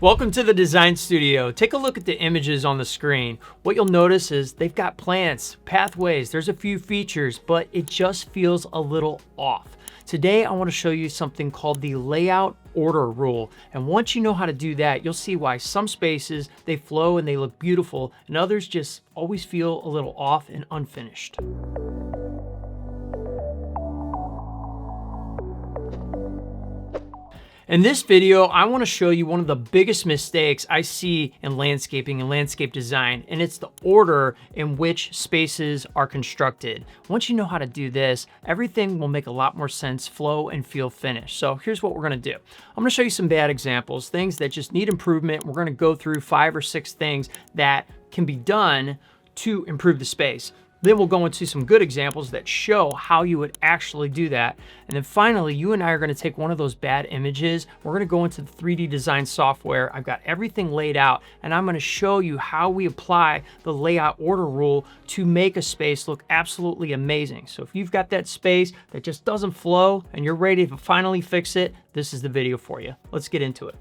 Welcome to the design studio. Take a look at the images on the screen. What you'll notice is they've got plants, pathways, there's a few features, but it just feels a little off. Today, I want to show you something called the layout order rule. And once you know how to do that, you'll see why some spaces, they flow and they look beautiful, and others just always feel a little off and unfinished. In this video, I want to show you one of the biggest mistakes I see in landscaping and landscape design, and it's the order in which spaces are constructed. Once you know how to do this, everything will make a lot more sense, flow, and feel finished. So here's what we're going to do. I'm going to show you some bad examples, things that just need improvement. We're going to go through 5 or 6 things that can be done to improve the space. Then we'll go into some good examples that show how you would actually do that. And then finally, you and I are going to take one of those bad images. We're going to go into the 3D design software. I've got everything laid out, and I'm going to show you how we apply the layout order rule to make a space look absolutely amazing. So if you've got that space that just doesn't flow and you're ready to finally fix it, this is the video for you. Let's get into it.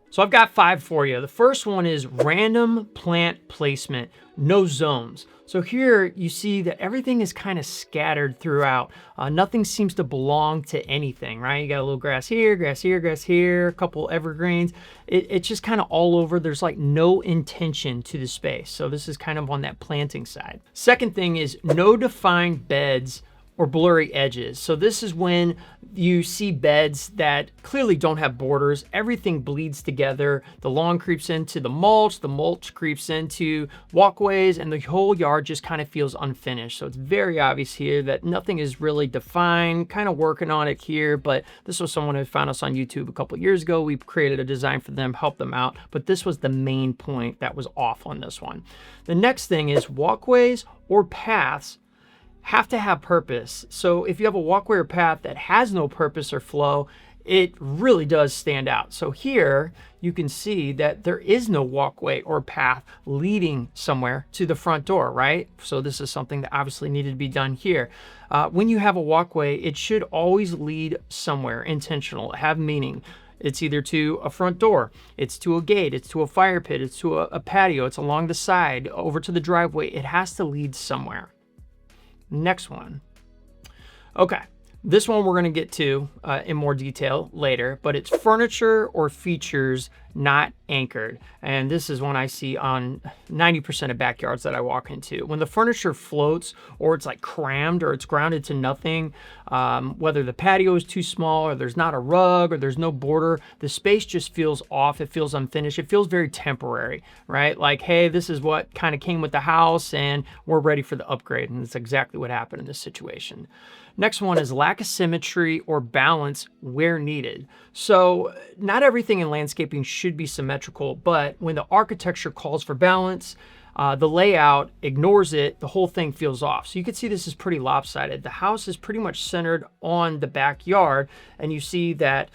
So I've got 5 for you. The first one is random plant placement, no zones. So here you see that everything is kind of scattered throughout. Nothing seems to belong to anything, right? You got a little grass here, grass here, grass here, a couple evergreens. It's just kind of all over. There's like no intention to the space. So this is kind of on that planting side. Second thing is no defined beds or blurry edges. So this is when you see beds that clearly don't have borders. Everything bleeds together. The lawn creeps into the mulch creeps into walkways, and the whole yard just kind of feels unfinished. So it's very obvious here that nothing is really defined, kind of working on it here, but this was someone who found us on YouTube a couple years ago. We created a design for them, helped them out, but this was the main point that was off on this one. The next thing is walkways or paths have to have purpose. So if you have a walkway or path that has no purpose or flow, it really does stand out. So here you can see that there is no walkway or path leading somewhere to the front door, right? So this is something that obviously needed to be done here. When you have a walkway, it should always lead somewhere intentional, have meaning. It's either to a front door, it's to a gate, it's to a fire pit, it's to a patio, it's along the side, over to the driveway. It has to lead somewhere. Next one. Okay, this one we're going to get to in more detail later, but it's furniture or features not anchored. And this is one I see on 90% of backyards that I walk into. When the furniture floats, or it's like crammed, or it's grounded to nothing, whether the patio is too small, or there's not a rug, or there's no border, the space just feels off. It feels unfinished. It feels very temporary, right? Like, hey, this is what kind of came with the house and we're ready for the upgrade. And that's exactly what happened in this situation. Next one is lack of symmetry or balance where needed. So not everything in landscaping should be symmetrical, but when the architecture calls for balance, the layout ignores it, the whole thing feels off. So you can see this is pretty lopsided. The house is pretty much centered on the backyard, and you see that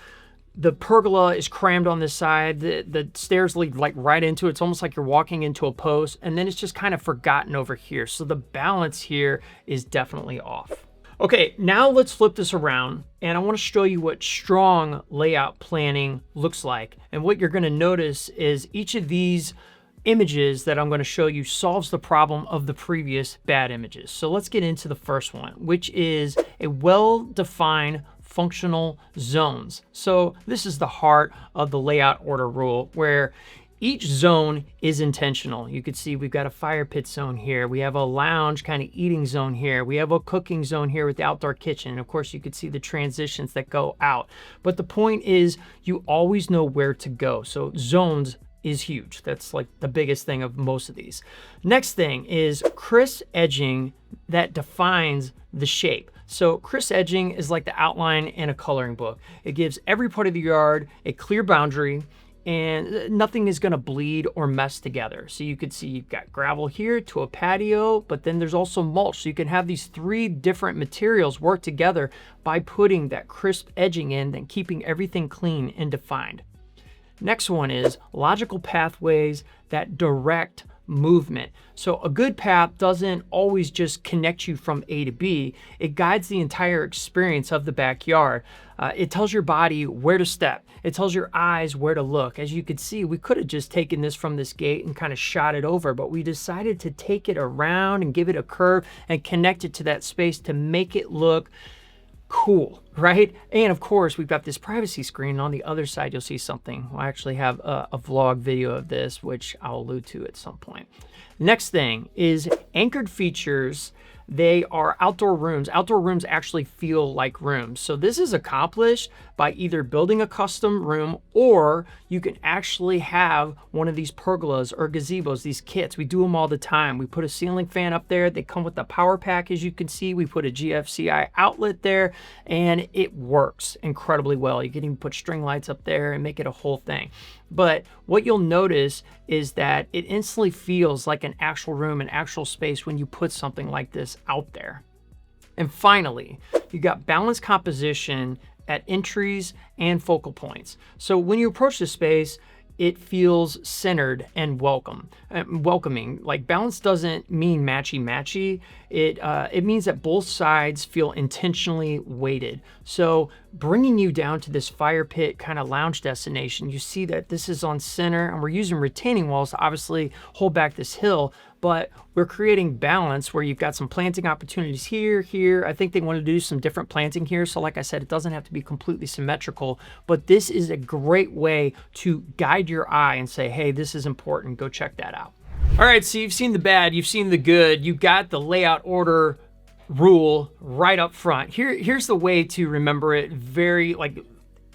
the pergola is crammed on this side. The stairs lead like right into it. It's almost like you're walking into a post, and then it's just kind of forgotten over here. So the balance here is definitely off. Okay, now let's flip this around, and I want to show you what strong layout planning looks like. And what you're going to notice is each of these images that I'm going to show you solves the problem of the previous bad images. So let's get into the first one, which is a well-defined functional zones. So this is the heart of the layout order rule, where each zone is intentional. You can see we've got a fire pit zone here. We have a lounge kind of eating zone here. We have a cooking zone here with the outdoor kitchen. And of course, you could see the transitions that go out. But the point is, you always know where to go. So zones is huge. That's like the biggest thing of most of these. Next thing is crisp edging that defines the shape. So crisp edging is like the outline in a coloring book. It gives every part of the yard a clear boundary, and nothing is going to bleed or mess together. So you could see you've got gravel here to a patio, but then there's also mulch. So you can have these 3 different materials work together by putting that crisp edging in and keeping everything clean and defined. Next one is logical pathways that direct movement. So a good path doesn't always just connect you from A to B. It guides the entire experience of the backyard. It tells your body where to step. It tells your eyes where to look. As you could see, we could have just taken this from this gate and kind of shot it over, but we decided to take it around and give it a curve and connect it to that space to make it look cool, right? And of course, we've got this privacy screen. On the other side, you'll see something. We'll actually have a vlog video of this, which I'll allude to at some point. Next thing is anchored features. They are outdoor rooms. Outdoor rooms actually feel like rooms. So this is accomplished by either building a custom room, or you can actually have one of these pergolas or gazebos, these kits. We do them all the time. We put a ceiling fan up there. They come with the power pack, as you can see. We put a GFCI outlet there, and it works incredibly well. You can even put string lights up there and make it a whole thing. But what you'll notice is that it instantly feels like an actual room, an actual space when you put something like this out there. And finally, you got balanced composition at entries and focal points. So when you approach the space, it feels centered and welcoming. Like balance doesn't mean matchy-matchy. It means that both sides feel intentionally weighted. So bringing you down to this fire pit kind of lounge destination, you see that this is on center, and we're using retaining walls to obviously hold back this hill, but we're creating balance where you've got some planting opportunities here. I think they want to do some different planting here. So like I said, it doesn't have to be completely symmetrical, but this is a great way to guide your eye and say, hey, this is important. Go check that out. All right, so you've seen the bad, you've seen the good, you got the layout order rule right up front. Here's the way to remember it,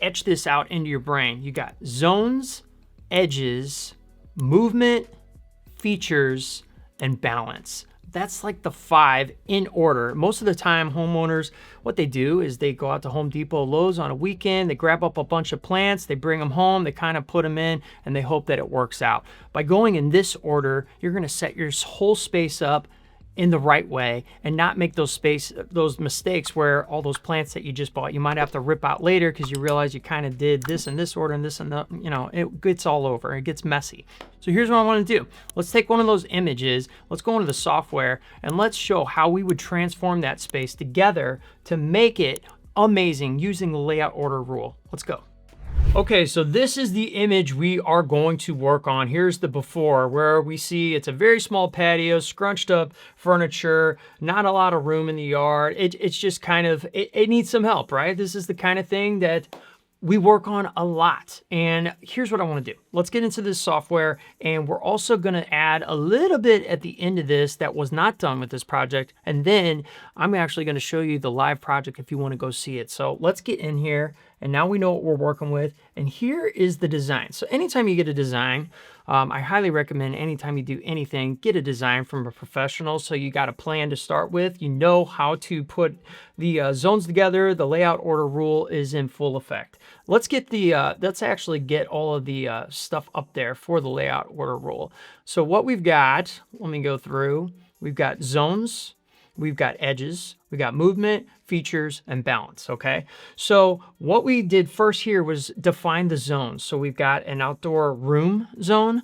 etch this out into your brain. You got zones, edges, movement, features, and balance. That's like the 5 in order. Most of the time, homeowners, what they do is they go out to Home Depot, Lowe's on a weekend, they grab up a bunch of plants, they bring them home, they kind of put them in, and they hope that it works out. By going in this order, you're gonna set your whole space up in the right way and not make those mistakes where all those plants that you just bought, you might have to rip out later because you realize you kind of did this in this order and this and that, it gets all over, it gets messy. So here's what I want to do. Let's take one of those images, let's go into the software, and let's show how we would transform that space together to make it amazing using the layout order rule. Let's go. Okay, so this is the image we are going to work on. Here's the before, where we see it's a very small patio, scrunched up furniture, not a lot of room in the yard. It's just kind of, it needs some help, right? This is the kind of thing that we work on a lot. And here's what I want to do. Let's get into this software, and we're also going to add a little bit at the end of this that was not done with this project. And then I'm actually going to show you the live project if you want to go see it. So let's get in here. And now we know what we're working with. And here is the design. So anytime you get a design, I highly recommend anytime you do anything, get a design from a professional. So you got a plan to start with. You know how to put the zones together. The layout order rule is in full effect. Let's get let's actually get all of the stuff up there for the layout order rule. So what we've got, let me go through. We've got zones. We've got edges, we got movement, features, and balance, okay? So what we did first here was define the zones. So we've got an outdoor room zone,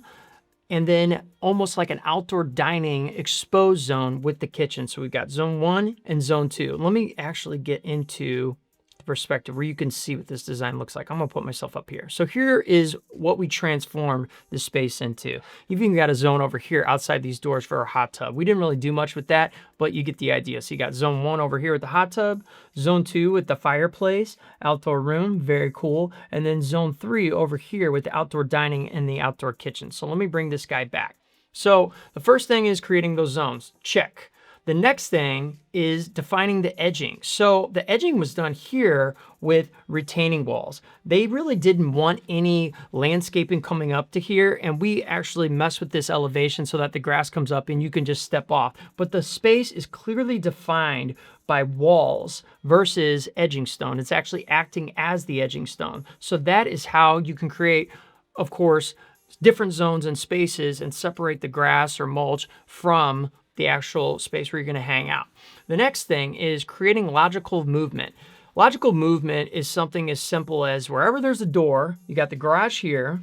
and then almost like an outdoor dining exposed zone with the kitchen. So we've got zone 1 and zone 2. Let me actually get into the perspective where you can see what this design looks like. I'm gonna put myself up here. So here is what we transformed this space into. You've even got a zone over here outside these doors for a hot tub. We didn't really do much with that, but you get the idea. So you got zone 1 over here with the hot tub, zone 2 with the fireplace, outdoor room, very cool. And then zone 3 over here with the outdoor dining and the outdoor kitchen. So let me bring this guy back. So the first thing is creating those zones, check. The next thing is defining the edging. So the edging was done here with retaining walls. They really didn't want any landscaping coming up to here, and we actually mess with this elevation so that the grass comes up and you can just step off. But the space is clearly defined by walls versus edging stone. It's actually acting as the edging stone. So that is how you can create, of course, different zones and spaces and separate the grass or mulch from the actual space where you're going to hang out. The next thing is creating logical movement. Logical movement is something as simple as wherever there's a door, you got the garage here,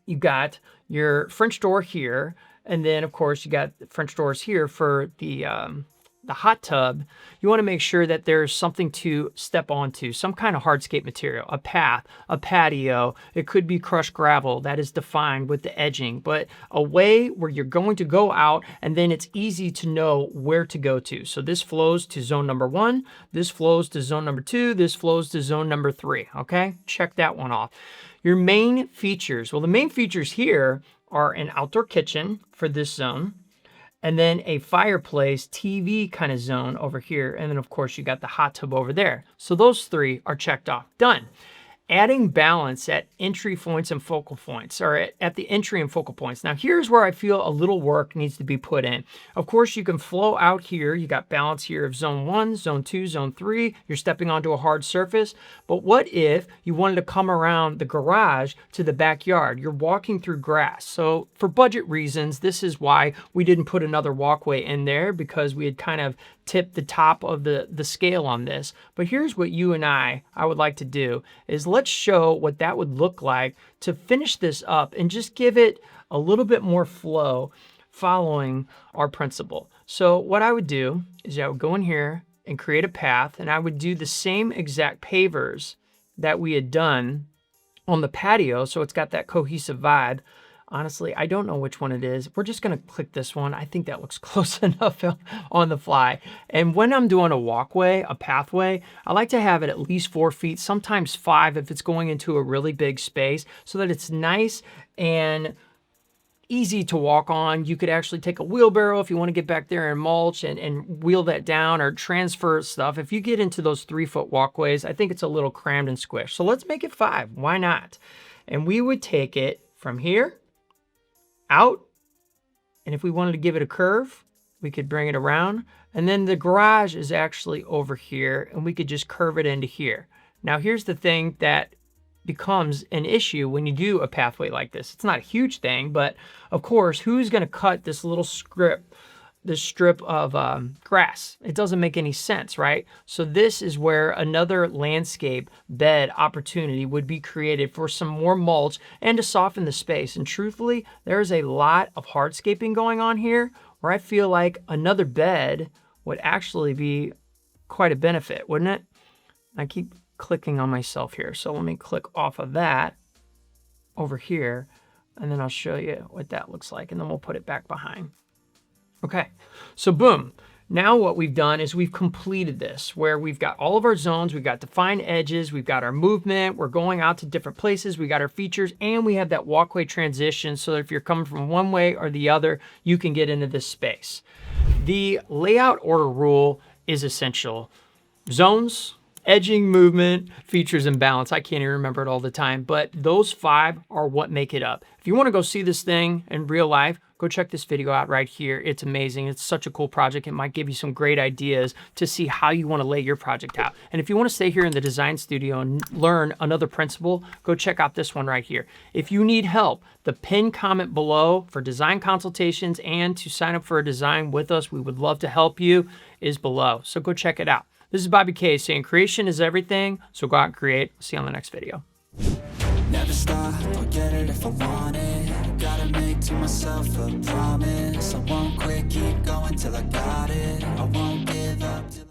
you got your French door here, and then of course you got the French doors here for the hot tub. You want to make sure that there's something to step onto, some kind of hardscape material, a path, a patio. It could be crushed gravel that is defined with the edging, but a way where you're going to go out and then it's easy to know where to go to. So this flows to zone number 1, this flows to zone number 2, this flows to zone number 3, okay? Check that one off. Your main features, well, the main features here are an outdoor kitchen for this zone, and then a fireplace TV kind of zone over here. And then of course you got the hot tub over there. So those 3 are checked off. Done. Adding balance at entry points and focal points, or at the entry and focal points. Now here's where I feel a little work needs to be put in. Of course you can flow out here. You got balance here of zone 1, zone 2, zone 3. You're stepping onto a hard surface. But what if you wanted to come around the garage to the backyard? You're walking through grass. So for budget reasons, this is why we didn't put another walkway in there, because we had kind of tipped the top of the scale on this. But here's what you and I would like to do is let's show what that would look like to finish this up and just give it a little bit more flow following our principle. So what I would do is I would go in here and create a path, and I would do the same exact pavers that we had done on the patio, so it's got that cohesive vibe. Honestly, I don't know which one it is. We're just gonna click this one. I think that looks close enough on the fly. And when I'm doing a walkway, a pathway, I like to have it at least 4 feet, sometimes 5 if it's going into a really big space, so that it's nice and easy to walk on. You could actually take a wheelbarrow if you want to get back there and mulch and wheel that down or transfer stuff. If you get into those 3-foot walkways, I think it's a little crammed and squished. So let's make it 5. Why not? And we would take it from here out, and if we wanted to give it a curve, we could bring it around, and then the garage is actually over here, and we could just curve it into here. Now here's the thing that becomes an issue when you do a pathway like this. It's not a huge thing, but of course, who's going to cut this little strip of grass? It doesn't make any sense, right? So this is where another landscape bed opportunity would be created for some more mulch and to soften the space. And truthfully, there's a lot of hardscaping going on here where I feel like another bed would actually be quite a benefit, wouldn't it? I keep clicking on myself here. So let me click off of that over here, and then I'll show you what that looks like, and then we'll put it back behind. Okay, so boom. Now what we've done is we've completed this, where we've got all of our zones, we've got defined edges, we've got our movement, we're going out to different places, we got our features, and we have that walkway transition so that if you're coming from one way or the other, you can get into this space. The layout order rule is essential. Zones, edging, movement, features, and balance. I can't even remember it all the time, but those 5 are what make it up. If you want to go see this thing in real life, go check this video out right here. It's amazing. It's such a cool project. It might give you some great ideas to see how you want to lay your project out. And if you want to stay here in the design studio and learn another principle, go check out this one right here. If you need help, the pinned comment below for design consultations and to sign up for a design with us, we would love to help you, is below. So go check it out. This is Bobby K saying creation is everything, so go out and create. See you on the next video. Never stop, I'll get it if I want it. Gotta make to myself a promise. I won't quit, keep going till I got it. I won't give up till